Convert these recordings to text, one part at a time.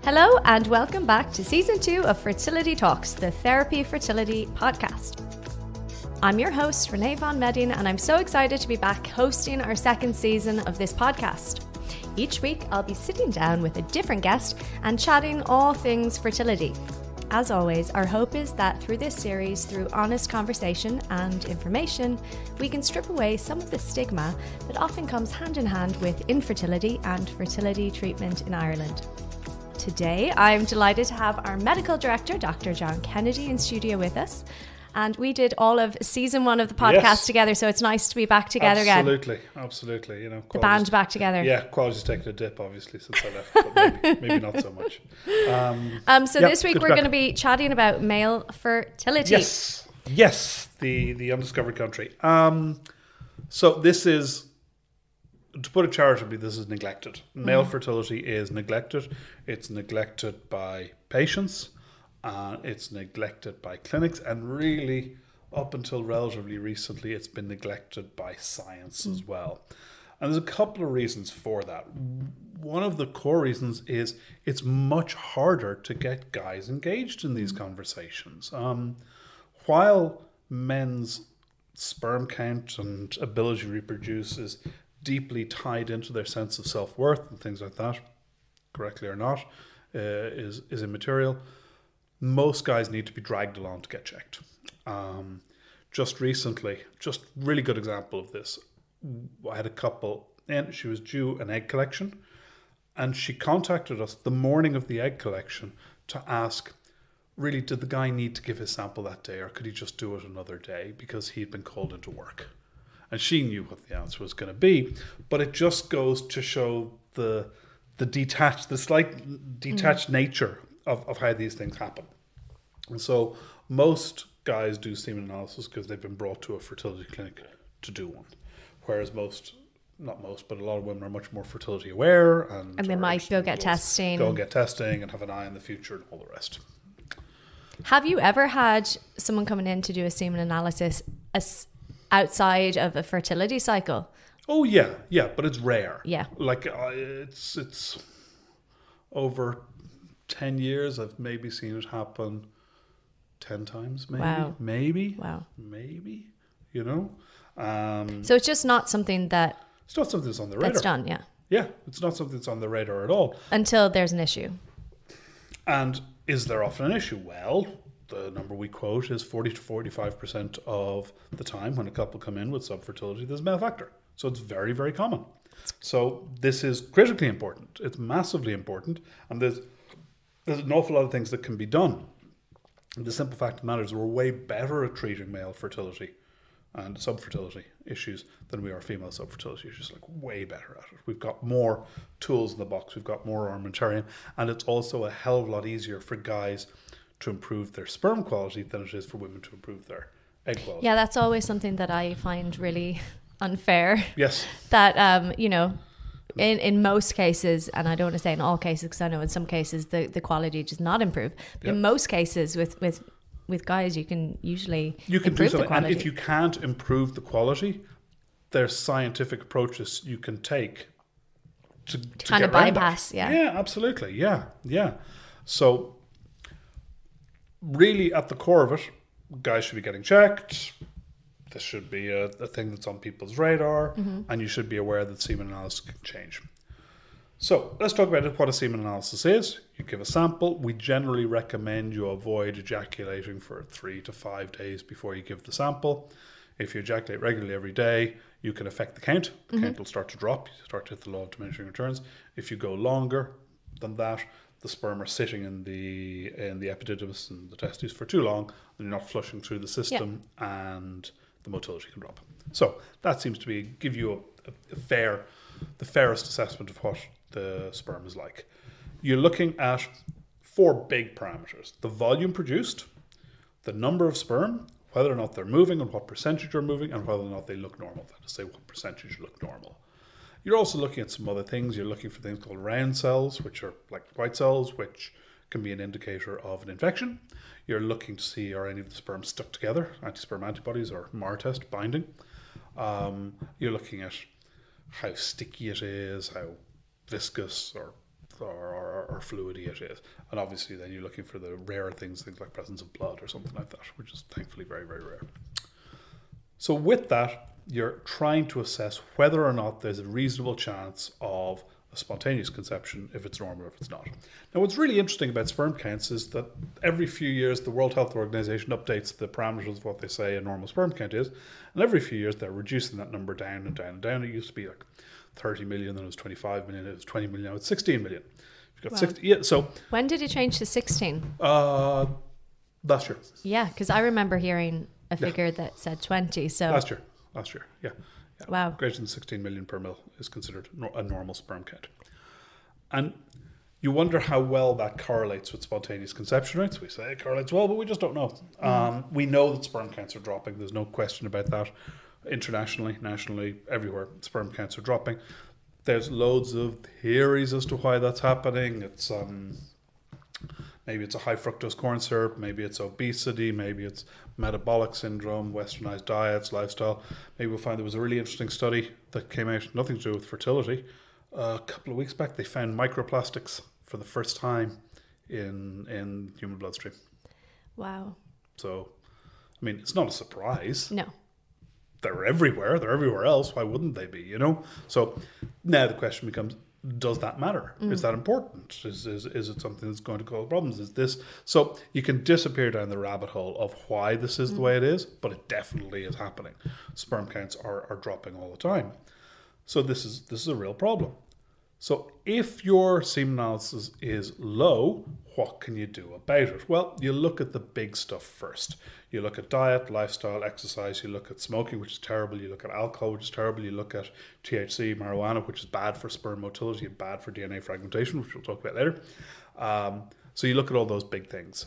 Hello and welcome back to Season 2 of Fertility Talks, the Thérapie Fertility podcast. I'm your host, Ranae von Meding, and I'm so excited to be back hosting our second season of this podcast. Each week, I'll be sitting down with a different guest and chatting all things fertility. As always, our hope is that through this series, through honest conversation and information, we can strip away some of the stigma that often comes hand in hand with infertility and fertility treatment in Ireland. Today, I'm delighted to have our medical director, Dr. John Kennedy, in studio with us. And we did all of season 1 of the podcast together, so it's nice to be back together again. Absolutely. You know, the band back together. Yeah, quality's taken a dip, obviously, since I left, but maybe not so much. So this week we're going to be chatting about male fertility. Yes, the undiscovered country. So this is, to put it charitably, this is neglected. Male fertility is neglected. It's neglected by patients. It's neglected by clinics, and really, up until relatively recently, it's been neglected by science as well. And there's a couple of reasons for that. One of the core reasons is it's much harder to get guys engaged in these conversations. While men's sperm count and ability to reproduce is deeply tied into their sense of self-worth and things like that, correctly or not, is immaterial. Most guys need to be dragged along to get checked. Just recently, just really good example of this. I had a couple, and she was due an egg collection, and she contacted us the morning of the egg collection to ask, really, did the guy need to give his sample that day, or could he just do it another day because he'd been called into work? And she knew what the answer was going to be, but it just goes to show the slight detached nature of how these things happen. And so most guys do semen analysis because they've been brought to a fertility clinic to do one. Whereas not most, but a lot of women are much more fertility aware. And they might go get testing. Go and get testing and have an eye on the future and all the rest. Have you ever had someone coming in to do a semen analysis outside of a fertility cycle? Oh, yeah, but it's rare. Yeah. Like it's over 10 years, I've maybe seen it happen 10 times, maybe. Wow. Maybe, you know. So it's just not something that... It's not something that's on the radar. That's done, yeah. Yeah, it's not something that's on the radar at all. Until there's an issue. And is there often an issue? Well, the number we quote is 40 to 45% of the time when a couple come in with subfertility, there's a male factor. So it's very, very common. So this is critically important. It's massively important. And there's an awful lot of things that can be done. The simple fact of the matter is we're way better at treating male fertility and subfertility issues than we are female subfertility issues, like way better at it. We've got more tools in the box, we've got more armamentarium, and it's also a hell of a lot easier for guys to improve their sperm quality than it is for women to improve their egg quality. Yeah, that's always something that I find really unfair. Yes. That, in most cases, and I don't want to say in all cases because I know in some cases the quality does not improve, but in most cases with guys you can usually improve the quality. And if you can't improve the quality, there's scientific approaches you can take to kind of bypass. Yeah, absolutely. Yeah. So really at the core of it, guys should be getting checked. This should be a thing that's on people's radar, and you should be aware that semen analysis can change. So let's talk about what a semen analysis is. You give a sample. We generally recommend you avoid ejaculating for 3 to 5 days before you give the sample. If you ejaculate regularly every day, you can affect the count. The count will start to drop. You start to hit the law of diminishing returns. If you go longer than that, the sperm are sitting in the epididymis and the testes for too long, and you're not flushing through the system, and the motility can drop. So that seems to give you the fairest assessment of what the sperm is like. You're looking at 4 big parameters: the volume produced, the number of sperm, whether or not they're moving and what percentage are moving, and whether or not they look normal. That is to say, what percentage look normal. You're also looking at some other things. You're looking for things called round cells, which are like white cells, which can be an indicator of an infection. You're looking to see, are any of the sperm stuck together, anti-sperm antibodies or MAR test binding. You're looking at how sticky it is, how viscous or or fluidy it is. And obviously then you're looking for the rare things like presence of blood or something like that, which is thankfully very, very rare. So with that, you're trying to assess whether or not there's a reasonable chance of a spontaneous conception, if it's normal or if it's not. Now, what's really interesting about sperm counts is that every few years the World Health Organization updates the parameters of what they say a normal sperm count is, and every few years they're reducing that number down and down and down. It used to be like 30 million, then it was 25 million, it was 20 million, now it's 16 million. You've got Wow. 60, yeah, so When did it change to 16? last year. Yeah, because I remember hearing a figure that said 20. So Last year, yeah. Wow. Greater than 16 million per mil is considered a normal sperm count. And you wonder how well that correlates with spontaneous conception rates. We say it correlates well, but we just don't know. We know that sperm counts are dropping. There's no question about that. Internationally, nationally, everywhere, sperm counts are dropping. There's loads of theories as to why that's happening. It's maybe it's a high fructose corn syrup, maybe it's obesity, maybe it's metabolic syndrome, westernized diets, lifestyle. Maybe we'll find there was a really interesting study that came out, nothing to do with fertility. A couple of weeks back, they found microplastics for the first time in human bloodstream. Wow. So, I mean, it's not a surprise. No. They're everywhere. They're everywhere else. Why wouldn't they be, you know? So now the question becomes, does that matter? Is that important? Is it something that's going to cause problems? Is this... So you can disappear down the rabbit hole of why this is the way it is, but it definitely is happening. Sperm counts are dropping all the time. So this is a real problem. So if your semen analysis is low, what can you do about it? Well, you look at the big stuff first. You look at diet, lifestyle, exercise. You look at smoking, which is terrible. You look at alcohol, which is terrible. You look at THC, marijuana, which is bad for sperm motility and bad for DNA fragmentation, which we'll talk about later. So you look at all those big things.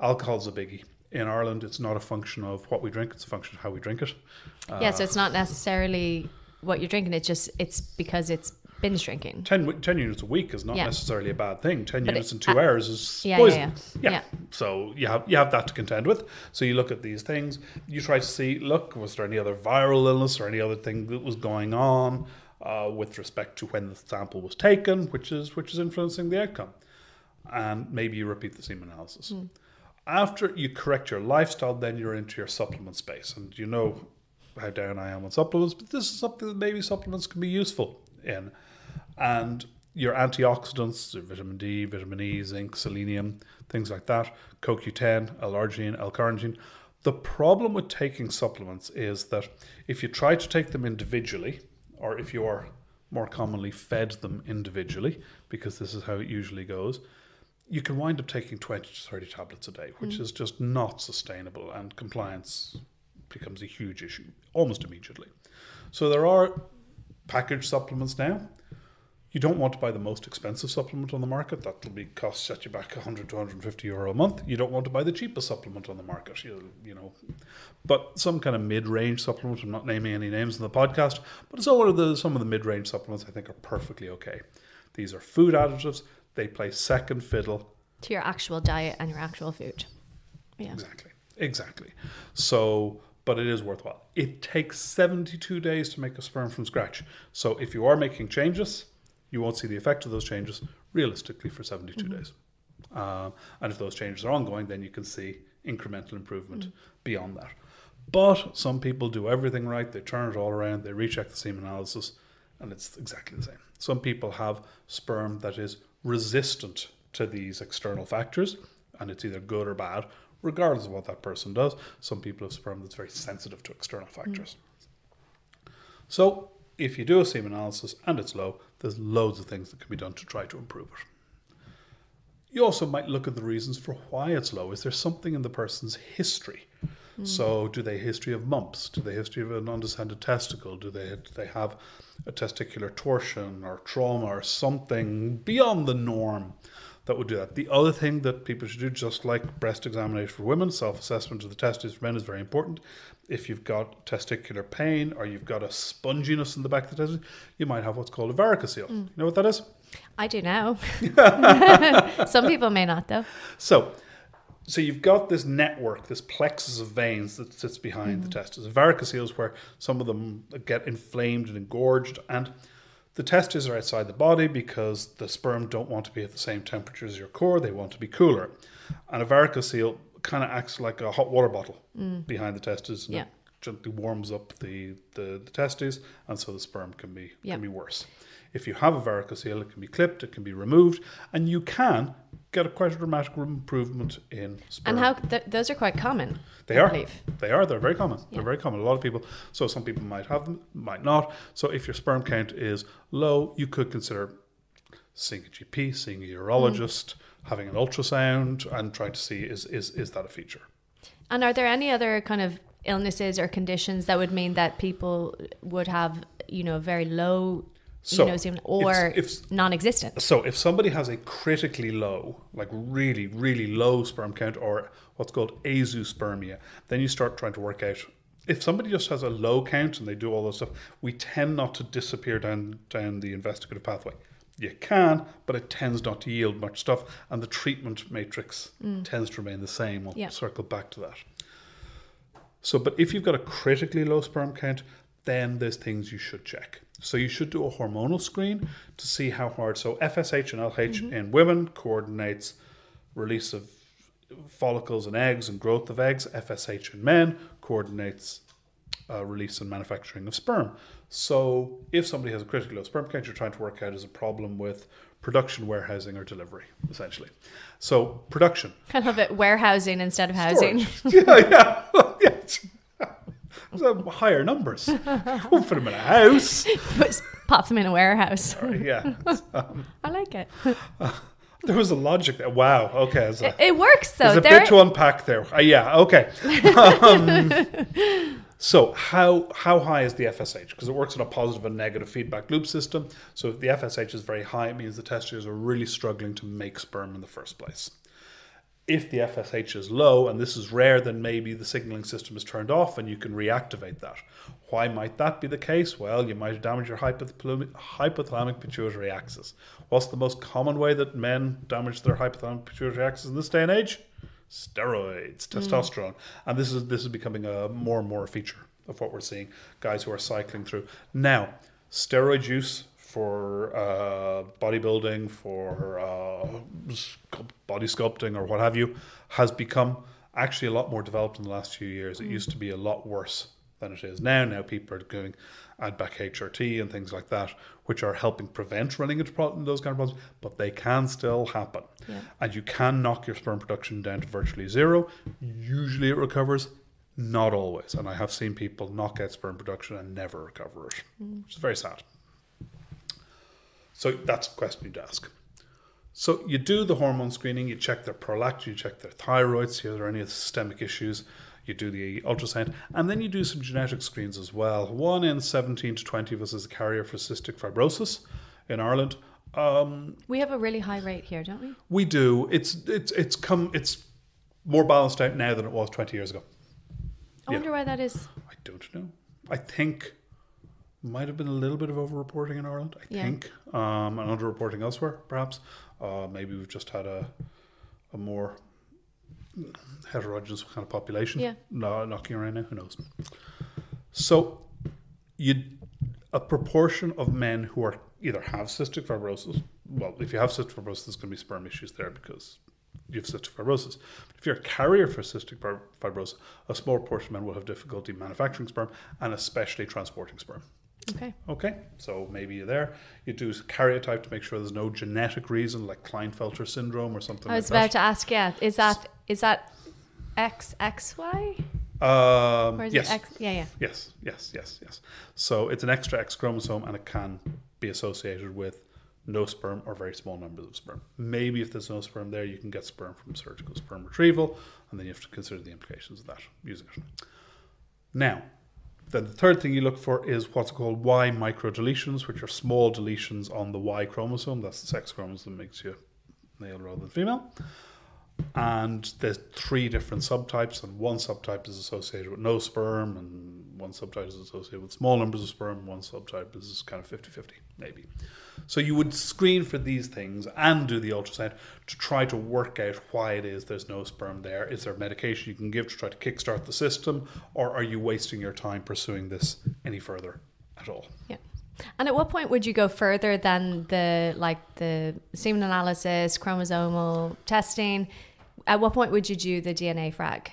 Alcohol's a biggie. In Ireland, it's not a function of what we drink. It's a function of how we drink it. Yeah, so it's not necessarily what you're drinking. It's because it's binge drinking. 10 units a week is not necessarily a bad thing. 10 units in 2 hours is Yeah. poison. So you have that to contend with. So you look at these things. You try to see, look, was there any other viral illness or any other thing that was going on with respect to when the sample was taken, which is influencing the outcome. And maybe you repeat the semen analysis. After you correct your lifestyle, then you're into your supplement space. And you know how down I am on supplements, but this is something that maybe supplements can be useful in. And your antioxidants, vitamin D, vitamin E, zinc, selenium, things like that, CoQ10, L-arginine, L-carnitine. The problem with taking supplements is that if you try to take them individually, or if you are more commonly fed them individually, because this is how it usually goes, you can wind up taking 20 to 30 tablets a day, which is just not sustainable, and compliance becomes a huge issue almost immediately. So there are packaged supplements now. You don't want to buy the most expensive supplement on the market. That'll be set you back 100 to 150 euro a month. You don't want to buy the cheapest supplement on the market, you know. But some kind of mid-range supplement, I'm not naming any names in the podcast, but some of the mid-range supplements I think are perfectly okay. These are food additives. They play second fiddle To your actual diet and your actual food. Yeah. Exactly. So, but it is worthwhile. It takes 72 days to make a sperm from scratch. So if you are making changes, you won't see the effect of those changes realistically for 72 days. And if those changes are ongoing, then you can see incremental improvement beyond that. But some people do everything right. They turn it all around. They recheck the semen analysis, and it's exactly the same. Some people have sperm that is resistant to these external factors, and it's either good or bad, regardless of what that person does. Some people have sperm that's very sensitive to external factors. So if you do a semen analysis and it's low, there's loads of things that can be done to try to improve it. You also might look at the reasons for why it's low. Is there something in the person's history? So do they have a history of mumps? Do they have a history of an undescended testicle? Do they have a testicular torsion or trauma or something beyond the norm that would do that? The other thing that people should do, just like breast examination for women, self-assessment of the testes for men is very important. If you've got testicular pain or you've got a sponginess in the back of the testes, you might have what's called a varicocele. You know what that is? I do now. Some people may not, though. So you've got this network, this plexus of veins that sits behind the testes. Varicocele is where some of them get inflamed and engorged, and The testes are outside the body because the sperm don't want to be at the same temperature as your core. They want to be cooler. And a varicocele kind of acts like a hot water bottle behind the testes. And it gently warms up the testes, and so the sperm can be worse. If you have a varicocele, it can be clipped, it can be removed, and you can get quite a dramatic improvement in sperm. And how those are quite common. They are. They're very common. Yeah. They're very common. A lot of people. So some people might have them, might not. So if your sperm count is low, you could consider seeing a GP, seeing a urologist, having an ultrasound, and trying to see is that a feature. And are there any other kind of illnesses or conditions that would mean that people would have, very low semen or non-existent? So if somebody has a critically low, like really, really low sperm count, or what's called azoospermia, then you start trying to work out. If somebody just has a low count and they do all those stuff, we tend not to disappear down the investigative pathway. You can, but it tends not to yield much stuff, and the treatment matrix tends to remain the same. We'll circle back to that. So, but if you've got a critically low sperm count, then there's things you should check. So you should do a hormonal screen to see how hard. So FSH and LH in women coordinates release of follicles and eggs and growth of eggs. FSH in men coordinates release and manufacturing of sperm. So if somebody has a critically low sperm count, you're trying to work out is a problem with production, warehousing, or delivery, essentially. So production. Kind of it warehousing instead of housing. Yeah. Higher numbers. Won't put them in a house. Pop them in a warehouse. Yeah. I like it. There was a logic there. Wow. Okay. It works though. There's a bit to unpack there. Yeah. Okay. So how high is the FSH? Because it works on a positive and negative feedback loop system. So if the FSH is very high, it means the testes are really struggling to make sperm in the first place. If the FSH is low, and this is rare, then maybe the signaling system is turned off and you can reactivate that. Why might that be the case? Well, you might damage your hypothalamic pituitary axis. What's the most common way that men damage their hypothalamic pituitary axis in this day and age? Steroids, testosterone. And this is becoming a more and more a feature of what we're seeing. Guys who are cycling through. Now, steroid use for bodybuilding, for body sculpting or what have you, has become actually a lot more developed in the last few years. It used to be a lot worse than it is now. Now people are add back HRT and things like that, which are helping prevent running into those kind of problems, but they can still happen. Yeah. And you can knock your sperm production down to virtually zero. Usually it recovers, not always. And I have seen people knock out sperm production and never recover it, which is very sad. So that's a question you'd ask. So you do the hormone screening, you check their prolactin, you check their thyroid, see if there are any systemic issues, you do the ultrasound, and then you do some genetic screens as well. 1 in 17 to 20 of us is a carrier for cystic fibrosis in Ireland. We have a really high rate here, don't we? We do. It's more balanced out now than it was 20 years ago. I wonder why that is. I don't know. I think might have been a little bit of over-reporting in Ireland, I think, and under-reporting elsewhere, perhaps. Maybe we've just had a more heterogeneous kind of population knocking around now. Who knows? So, a proportion of men who are either have cystic fibrosis. Well, if you have cystic fibrosis, there's going to be sperm issues there because you have cystic fibrosis. But if you're a carrier for cystic fibrosis, a small portion of men will have difficulty manufacturing sperm and especially transporting sperm. Okay. So maybe you're there. You do karyotype to make sure there's no genetic reason like Klinefelter syndrome or something like that. I was about to ask, is that XXY? Or is yes. it X? Yeah. Yes. So it's an extra X chromosome and it can be associated with no sperm or very small numbers of sperm. Maybe if there's no sperm there, you can get sperm from surgical sperm retrieval, and then you have to consider the implications of that using it. Now, then the third thing you look for is what's called Y microdeletions, which are small deletions on the Y chromosome. That's the sex chromosome that makes you male rather than female. And there's 3 different subtypes, and one subtype is associated with no sperm, and one subtype is associated with small numbers of sperm, one subtype is kind of 50-50, maybe. So you would screen for these things and do the ultrasound to try to work out why it is there's no sperm there. Is there medication you can give to try to kickstart the system, or are you wasting your time pursuing this any further at all? Yeah. And at what point would you go further than the semen analysis, chromosomal testing? At what point would you do the DNA frag?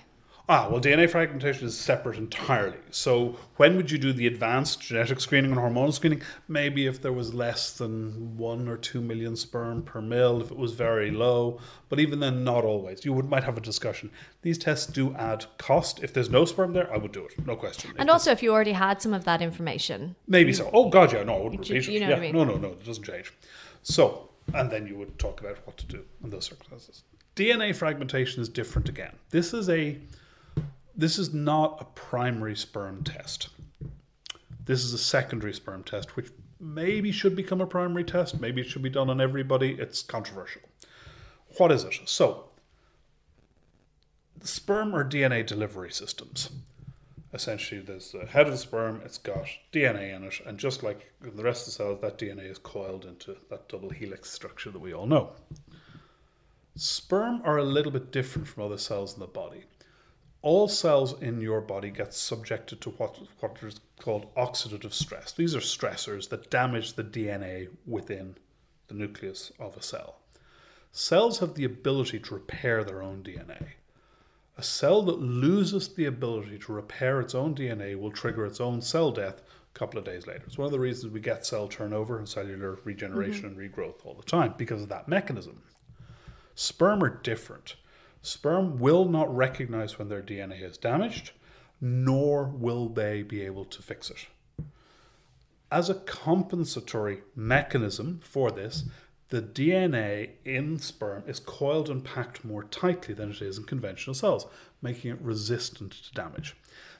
Well, DNA fragmentation is separate entirely. So when would you do the advanced genetic screening and hormonal screening? Maybe if there was less than 1 or 2 million sperm per mil, if it was very low. But even then, not always. You might have a discussion. These tests do add cost. If there's no sperm there, I would do it. No question. And also if you already had some of that information. Maybe so. Oh, God, yeah. No, I wouldn't repeat it. You know what I mean? No. It doesn't change. So, and then you would talk about what to do in those circumstances. DNA fragmentation is different again. This is not a primary sperm test. This is a secondary sperm test, which maybe should become a primary test. Maybe it should be done on everybody. It's controversial. What is it? So, sperm are DNA delivery systems. Essentially, there's the head of the sperm, it's got DNA in it, and just like in the rest of the cells, that DNA is coiled into that double helix structure that we all know. Sperm are a little bit different from other cells in the body. All cells in your body get subjected to what is called oxidative stress. These are stressors that damage the DNA within the nucleus of a cell. Cells have the ability to repair their own DNA. A cell that loses the ability to repair its own DNA will trigger its own cell death a couple of days later. It's one of the reasons we get cell turnover and cellular regeneration and regrowth all the time, because of that mechanism. Sperm are different. Sperm will not recognize when their DNA is damaged, nor will they be able to fix it. As a compensatory mechanism for this, the DNA in sperm is coiled and packed more tightly than it is in conventional cells, making it resistant to damage.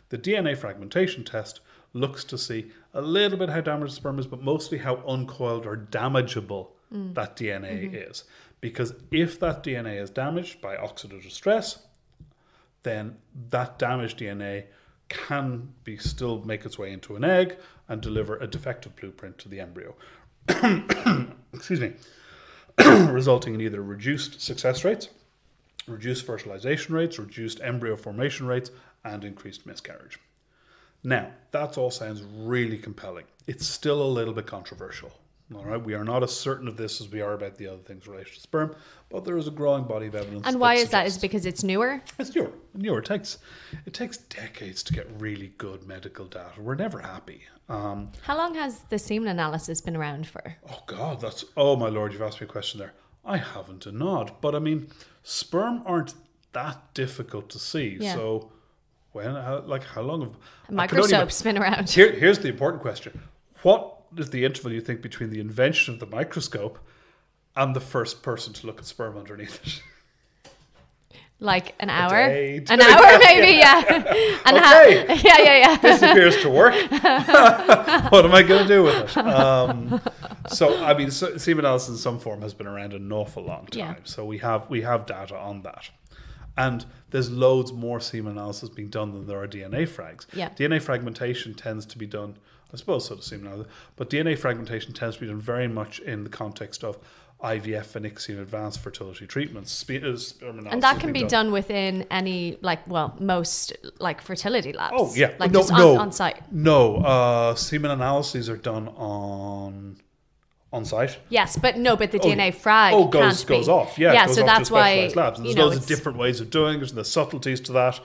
The DNA fragmentation test looks to see a little bit how damaged the sperm is, but mostly how uncoiled or damageable that DNA is. Because if that DNA is damaged by oxidative stress, then that damaged DNA can still make its way into an egg and deliver a defective blueprint to the embryo. Excuse me. Resulting in either reduced success rates, reduced fertilization rates, reduced embryo formation rates, and increased miscarriage. Now, that all sounds really compelling. It's still a little bit controversial. All right, we are not as certain of this as we are about the other things related to sperm, but there is a growing body of evidence. And why is that? Is it because it's newer? It's newer. It takes decades to get really good medical data. We're never happy. How long has the semen analysis been around for? Oh God, oh my Lord, you've asked me a question there. I haven't a nod, but I mean, sperm aren't that difficult to see. Yeah. So how long have microscopes been around? Here's the important question: what is the interval you think between the invention of the microscope and the first person to look at sperm underneath it? Like an hour? An hour maybe, yeah. Okay. Yeah. This appears to work. What am I going to do with it? So, I mean, semen analysis in some form has been around an awful long time. Yeah. So we have data on that. And there's loads more semen analysis being done than there are DNA frags. Yeah. DNA fragmentation tends to be done, I suppose so does semen analysis, but DNA fragmentation tends to be done very much in the context of IVF and ICSI and advanced fertility treatments. And that can be done within any, most fertility labs. Oh, yeah. On site. No, semen analyses are done on site. Yes, but the DNA frag goes off. Yeah, so that's why labs. And there's loads of different ways of doing it, and there's subtleties to that.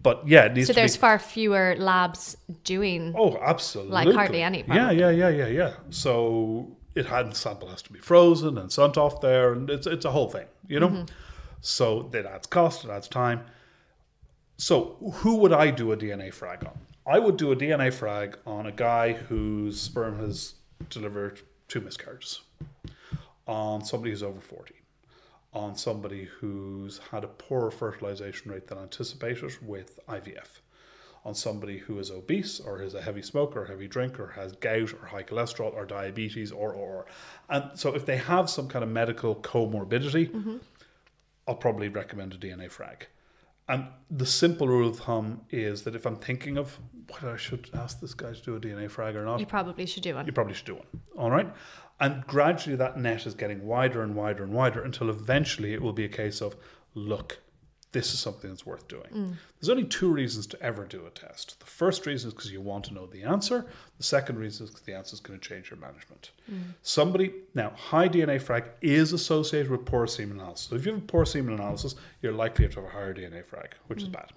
But yeah, it needs to be. So there's far fewer labs doing. Oh, absolutely. Hardly any. Probably. Yeah. So the sample has to be frozen and sent off there, and it's a whole thing, you know. Mm-hmm. So that adds cost, it adds time. So who would I do a DNA frag on? I would do a DNA frag on a guy whose sperm has delivered 2 miscarriages, on somebody who's over 40, on somebody who's had a poorer fertilization rate than anticipated with IVF, on somebody who is obese or is a heavy smoker or heavy drinker, has gout or high cholesterol or diabetes or. And so if they have some kind of medical comorbidity, I'll probably recommend a DNA frag. And the simple rule of thumb is that if I'm thinking of whether I should ask this guy to do a DNA frag or not, you probably should do one. All right. And gradually that net is getting wider and wider and wider until eventually it will be a case of, look, this is something that's worth doing. There's only 2 reasons to ever do a test. The first reason is because you want to know the answer. The second reason is because the answer is going to change your management. Now, high DNA frag is associated with poor semen analysis. So if you have a poor semen analysis, you're likely to have a higher DNA frag, which is bad.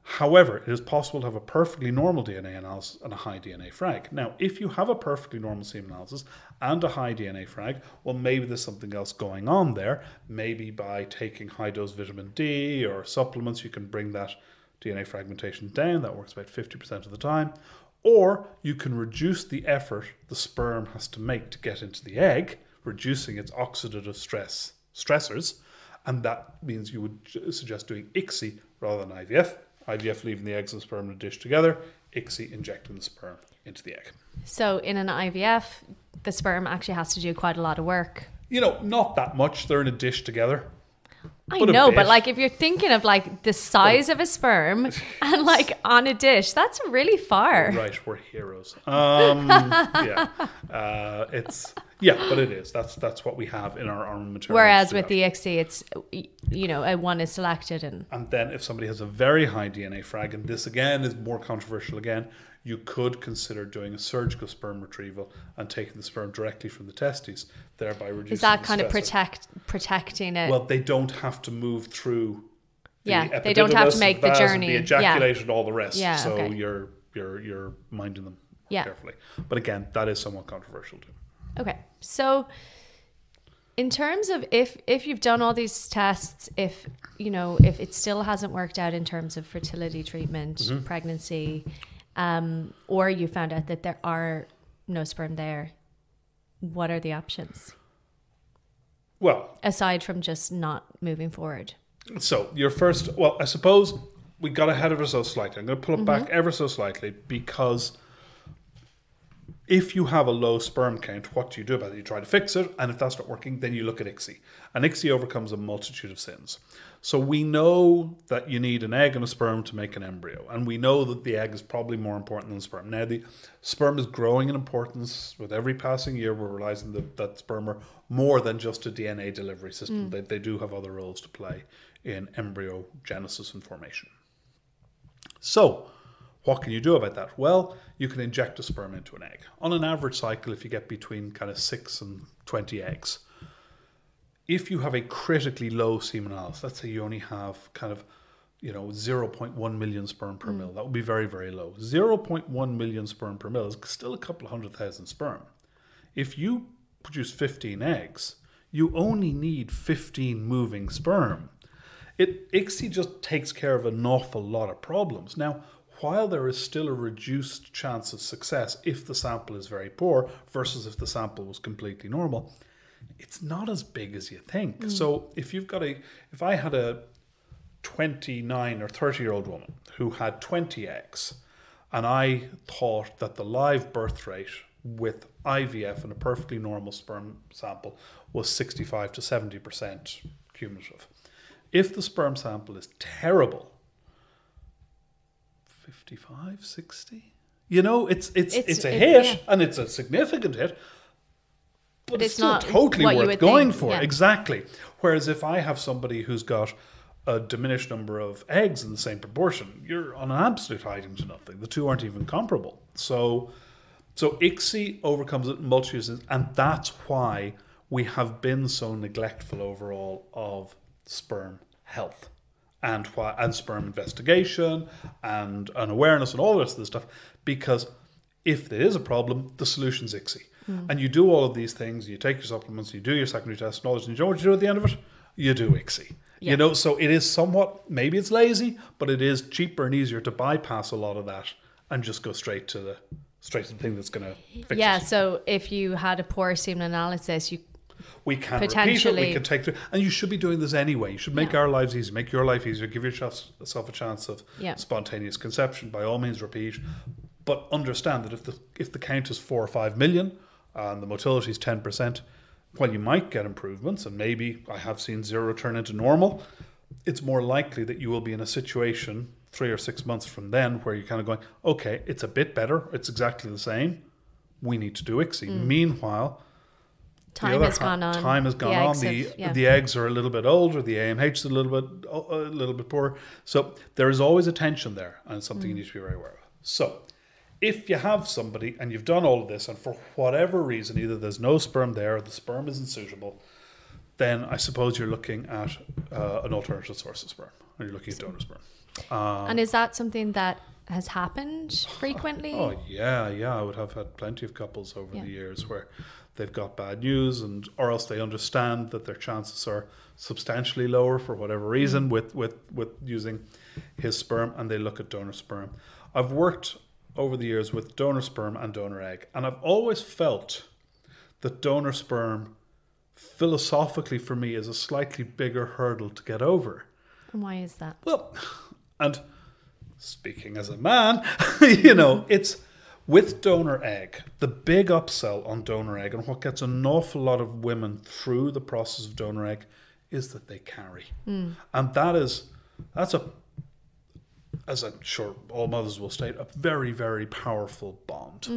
However, it is possible to have a perfectly normal DNA analysis and a high DNA frag. Now, if you have a perfectly normal semen analysis and a high DNA frag, well, maybe there's something else going on there. Maybe by taking high-dose vitamin D or supplements, you can bring that DNA fragmentation down. That works about 50% of the time. Or you can reduce the effort the sperm has to make to get into the egg, reducing its oxidative stressors. And that means you would suggest doing ICSI rather than IVF. IVF leaving the eggs and sperm in a dish together, ICSI injecting the sperm into the egg. So in an IVF, the sperm actually has to do quite a lot of work. Not that much. They're in a dish together. I know, but like if you're thinking of like the size of a sperm and like on a dish, that's really far. Right, we're heroes. But it is. That's what we have in our armamentarium. Whereas with the ICSI, it's a one is selected and then if somebody has a very high DNA frag, and this again is more controversial again, you could consider doing a surgical sperm retrieval and taking the sperm directly from the testes, thereby reducing. Is that kind of protecting it? Well, they don't have to move through. They don't have to make the journey. The ejaculation and all the rest. Yeah, so okay. you're minding them carefully. But again, that is somewhat controversial too. Okay, so in terms of if you've done all these tests, if it still hasn't worked out in terms of fertility treatment, pregnancy. Or you found out that there are no sperm there, what are the options? Well, aside from just not moving forward. So I suppose we got ahead of ourselves slightly. I'm going to pull it back ever so slightly, because if you have a low sperm count, what do you do about it? You try to fix it, and if that's not working, then you look at ICSI. And ICSI overcomes a multitude of sins. So we know that you need an egg and a sperm to make an embryo, and we know that the egg is probably more important than the sperm. Now, the sperm is growing in importance. With every passing year, we're realizing that sperm are more than just a DNA delivery system. They do have other roles to play in embryogenesis and formation. So what can you do about that? Well, you can inject a sperm into an egg. On an average cycle, if you get between kind of 6 and 20 eggs, if you have a critically low semen analysis, let's say you only have kind of 0.1 million sperm per mil, that would be very, very low. 0.1 million sperm per mil is still a couple of 100,000 sperm. If you produce 15 eggs, you only need 15 moving sperm. ICSI just takes care of an awful lot of problems. Now, while there is still a reduced chance of success if the sample is very poor versus if the sample was completely normal, it's not as big as you think. So if I had a 29 or 30-year-old woman who had 20 eggs, and I thought that the live birth rate with IVF and a perfectly normal sperm sample was 65 to 70% cumulative. If the sperm sample is terrible, 55, 60, it's a hit, and it's a significant hit, but it's still not totally worth going for. Yeah. Exactly. Whereas if I have somebody who's got a diminished number of eggs in the same proportion, you're on an absolute hiding to nothing. The two aren't even comparable. So ICSI overcomes it in multitudes, and that's why we have been so neglectful overall of sperm health and sperm investigation and awareness and all the rest of this stuff, because if there is a problem, the solution's ICSI. And you do all of these things, you take your supplements, you do your secondary tests and all this, and you know what you do at the end of it? You do ICSI. Yeah. So it is somewhat, maybe it's lazy, but it is cheaper and easier to bypass a lot of that and just go straight to the thing that's going to fix it. Yeah, so if you had a poor semen analysis, we can repeat it, we can take it, and you should be doing this anyway. You should make our lives easier, make your life easier, give yourself a chance of spontaneous conception. By all means, repeat, but understand that if the count is 4 or 5 million and the motility is 10%, while you might get improvements, and maybe I have seen 0 turn into normal, it's more likely that you will be in a situation 3 or 6 months from then where you're kind of going, okay, it's a bit better, it's exactly the same, we need to do ICSI. Meanwhile, Time has gone on. Time has gone on. The eggs are a little bit older. The AMH is a little bit poorer. So there is always a tension there, and it's something you need to be very aware of. So if you have somebody and you've done all of this, and for whatever reason, either there's no sperm there or the sperm isn't suitable, then I suppose you're looking at an alternative source of sperm, or you're looking at donor sperm. And is that something that has happened frequently? Oh yeah. I would have had plenty of couples over the years where they've got bad news, or else they understand that their chances are substantially lower for whatever reason with using his sperm, and they look at donor sperm. I've worked over the years with donor sperm and donor egg, and I've always felt that donor sperm, philosophically for me, is a slightly bigger hurdle to get over. And why is that? Well, and speaking as a man, it's with donor egg, the big upsell on donor egg, and what gets an awful lot of women through the process of donor egg, is that they carry. And that's as I'm sure all mothers will state, a very, very powerful bond.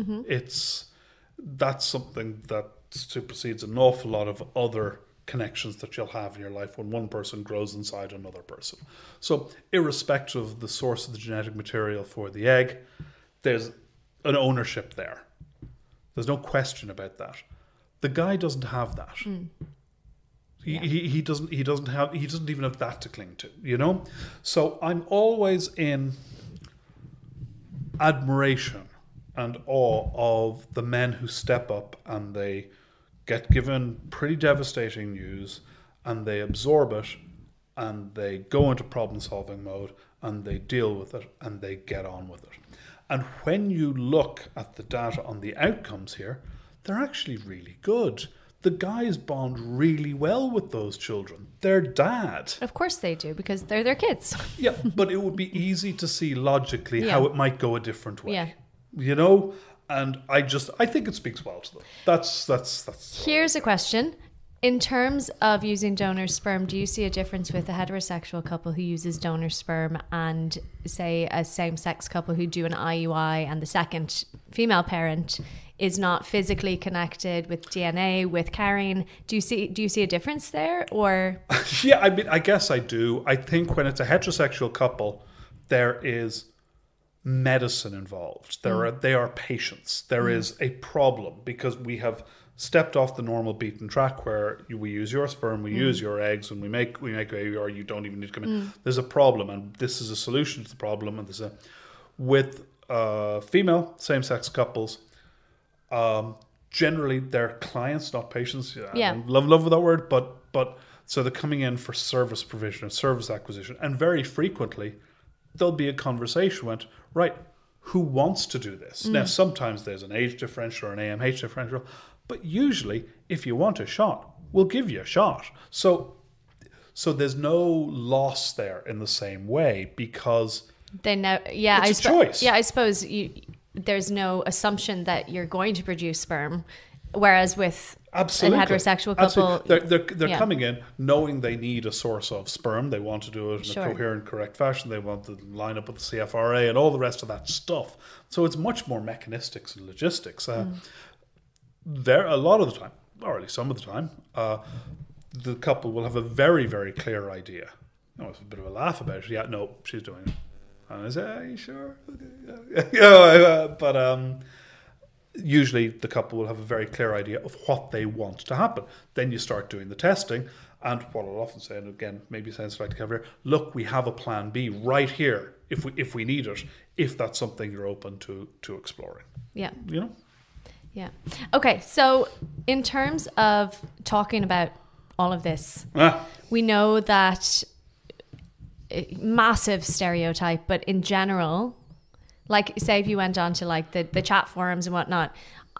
That's something that supersedes an awful lot of other connections that you'll have in your life when one person grows inside another person. So irrespective of the source of the genetic material for the egg, there's an ownership there. There's no question about that. The guy doesn't have that. He doesn't even have that to cling to, So I'm always in admiration and awe of the men who step up and they get given pretty devastating news and they absorb it and they go into problem solving mode and they deal with it and they get on with it. And when you look at the data on the outcomes here, they're actually really good. The guys bond really well with those children. Their dad. Of course they do, because they're their kids. Yeah, but it would be easy to see logically how it might go a different way. Yeah. And I think it speaks well to them. That's Here's a question. In terms of using donor sperm, do you see a difference with a heterosexual couple who uses donor sperm and, say, a same-sex couple who do an IUI and the second female parent is not physically connected with DNA, with carrying? Do you see a difference there, or? Yeah, I mean, I guess I do. I think when it's a heterosexual couple, there is medicine involved. They are patients. There is a problem because we have stepped off the normal beaten track where we use your sperm, we use your eggs, and we make a baby, or you don't even need to come in. There's a problem, and this is a solution to the problem. And with female same-sex couples, generally they're clients, not patients. I love with that word, but so they're coming in for service provision and service acquisition, and very frequently there'll be a conversation went, right, who wants to do this? Now, sometimes there's an age differential or an AMH differential, but usually if you want a shot, we'll give you a shot. So there's no loss there in the same way because they know. Yeah, it's a choice. Yeah, I suppose there's no assumption that you're going to produce sperm, whereas with Absolutely. a heterosexual couple, they're coming in knowing they need a source of sperm. They want to do it in a coherent, correct fashion. They want to line up with the CFRA and all the rest of that stuff. So it's much more mechanistics and logistics. There, a lot of the time, or at least some of the time, the couple will have a very, very clear idea. It's a bit of a laugh about it. Yeah, no, she's doing it. And I say, are you sure? But usually the couple will have a very clear idea of what they want to happen. Then you start doing the testing. And what I'll often say, and again, maybe sounds slightly clever, look, we have a plan B right here if we need it, if that's something you're open to exploring. Yeah. Yeah. Okay, so in terms of talking about all of this, we know that massive stereotype, but in general, like say if you went on to like the chat forums and whatnot,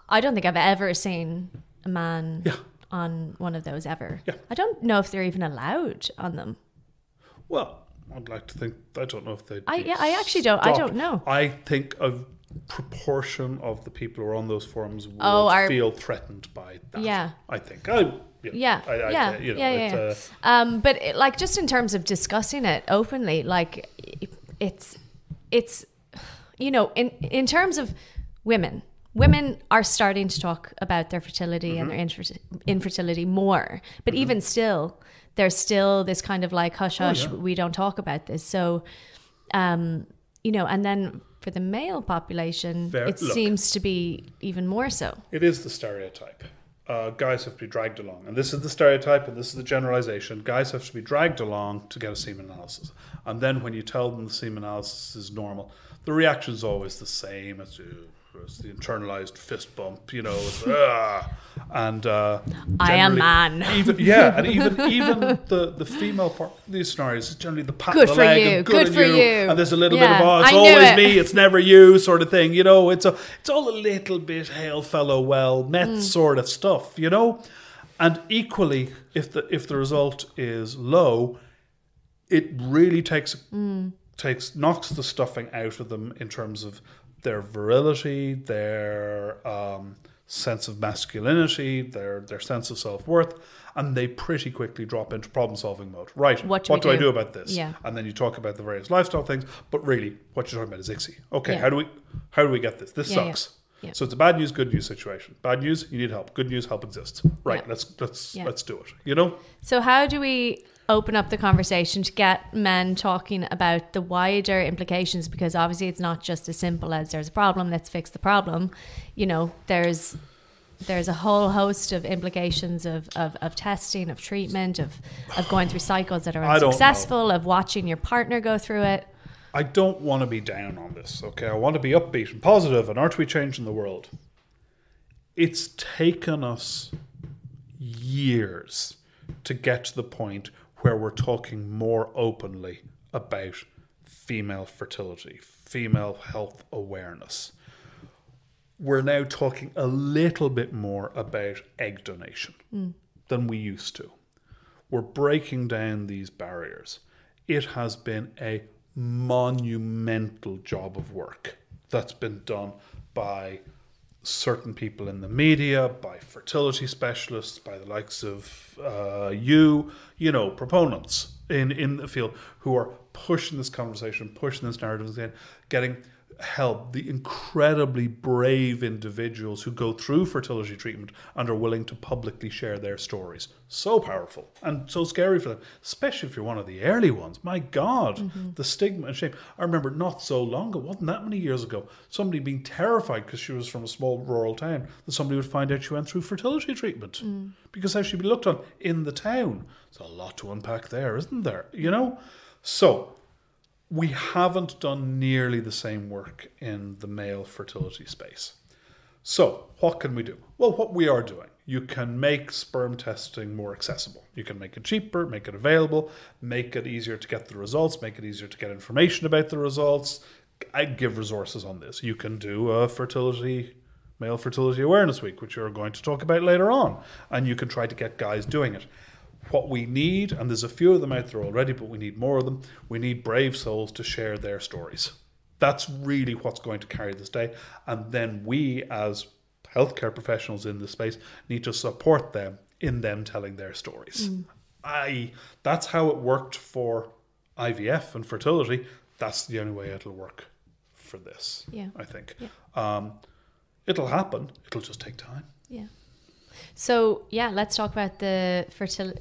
I don't think I've ever seen a man on one of those ever. Yeah. I don't know if they're even allowed on them. Well, I'd like to think, I don't know if they I actually don't. I don't know. I think a proportion of the people who are on those forums will feel threatened by that. Yeah. I think. But like just in terms of discussing it openly, like it's in terms of women, women are starting to talk about their fertility and their infertility more. But even still, there's still this kind of like, hush, hush, we don't talk about this. So, you know, and then for the male population, seems to be even more so. It is the stereotype. Guys have to be dragged along. And this is the stereotype and this is the generalization. Guys have to be dragged along to get a semen analysis. And then when you tell them the semen analysis is normal, the reaction is always the same. It's the internalized fist bump, you know. And I am man. Even the female part of these scenarios is generally the pat on the leg and good for you. And there's a little bit of, it's always me, it's never you sort of thing, you know. It's all a little bit hail fellow well met sort of stuff, you know. And equally, if the result is low, it really knocks the stuffing out of them in terms of their virility, their sense of masculinity, their sense of self-worth, and they pretty quickly drop into problem-solving mode. Right, what do I do about this? Yeah. And then you talk about the various lifestyle things, but really, what you're talking about is ICSI. Okay, how do we get this? This sucks. Yeah. So it's a bad news, good news situation. Bad news, you need help. Good news, help exists. Right, let's do it. You know? So how do we open up the conversation to get men talking about the wider implications? Because obviously it's not just as simple as there's a problem, let's fix the problem. You know, there's a whole host of implications of testing, of treatment, of going through cycles that are unsuccessful, of watching your partner go through it. I don't want to be down on this, okay? I want to be upbeat and positive, and aren't we changing the world? It's taken us years to get to the point where we're talking more openly about female fertility, female health awareness. We're now talking a little bit more about egg donation than we used to. We're breaking down these barriers. It has been a monumental job of work that's been done by certain people in the media, by fertility specialists, by the likes of you know, proponents in the field who are pushing this conversation, pushing this narrative, getting help, the incredibly brave individuals who go through fertility treatment and are willing to publicly share their stories. So powerful and so scary for them, especially if you're one of the early ones. My God, the stigma and shame. I remember not so long ago, wasn't that many years ago, somebody being terrified because she was from a small rural town that somebody would find out she went through fertility treatment because how she'd be looked on in the town. There's a lot to unpack there, isn't there? You know? So we haven't done nearly the same work in the male fertility space. So what can we do? Well, what we are doing, you can make sperm testing more accessible. You can make it cheaper, make it available, make it easier to get the results, make it easier to get information about the results. I give resources on this. You can do a Male Fertility Awareness Week, which you're going to talk about later on. And you can try to get guys doing it. What we need, and there's a few of them out there already, but we need more of them, we need brave souls to share their stories. That's really what's going to carry this day. And then we, as healthcare professionals in this space, need to support them in them telling their stories. That's how it worked for IVF and fertility. That's the only way it'll work for this, I think. Yeah. It'll happen. It'll just take time. Yeah. So, let's talk about the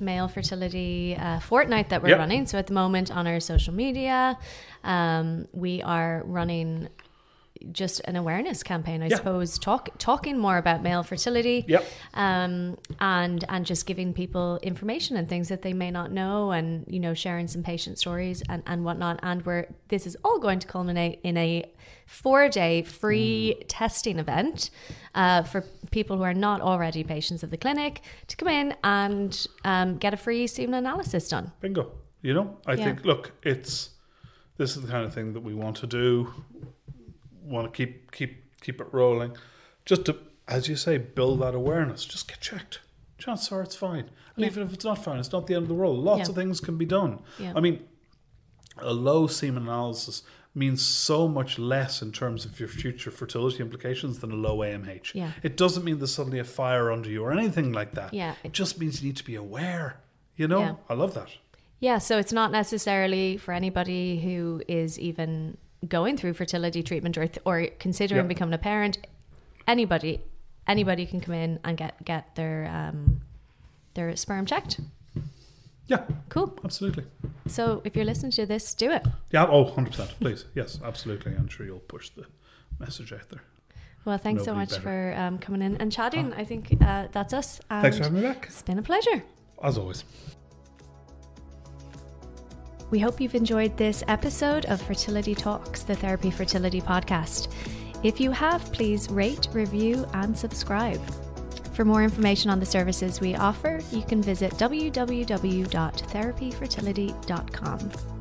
Male Fertility Fortnight that we're running. So at the moment on our social media, we are running just an awareness campaign, I suppose, talking more about male fertility, and just giving people information and things that they may not know, and you know, sharing some patient stories and whatnot. And this is all going to culminate in a 4-day free testing event for people who are not already patients of the clinic to come in and get a free semen analysis done. Bingo. You know, I think, look, this is the kind of thing that we want to do. Want to keep it rolling, just to, as you say, build that awareness. Just get checked. Chances are it's fine, and even if it's not fine, it's not the end of the world. Lots of things can be done. I mean, a low semen analysis means so much less in terms of your future fertility implications than a low AMH. It doesn't mean there's suddenly a fire under you or anything like that. It just means you need to be aware. You know, I love that. So it's not necessarily for anybody who is even going through fertility treatment or considering becoming a parent. anybody can come in and get their sperm checked. Yeah. Cool. Absolutely. So if you're listening to this, do it. Yeah. Oh, 100%. Please. Yes, absolutely. I'm sure you'll push the message out there. Well, thanks so much for coming in and chatting. I think that's us. Thanks for having me back. It's been a pleasure. As always. We hope you've enjoyed this episode of Fertility Talks, the Therapy Fertility podcast. If you have, please rate, review, and subscribe. For more information on the services we offer, you can visit www.therapyfertility.com.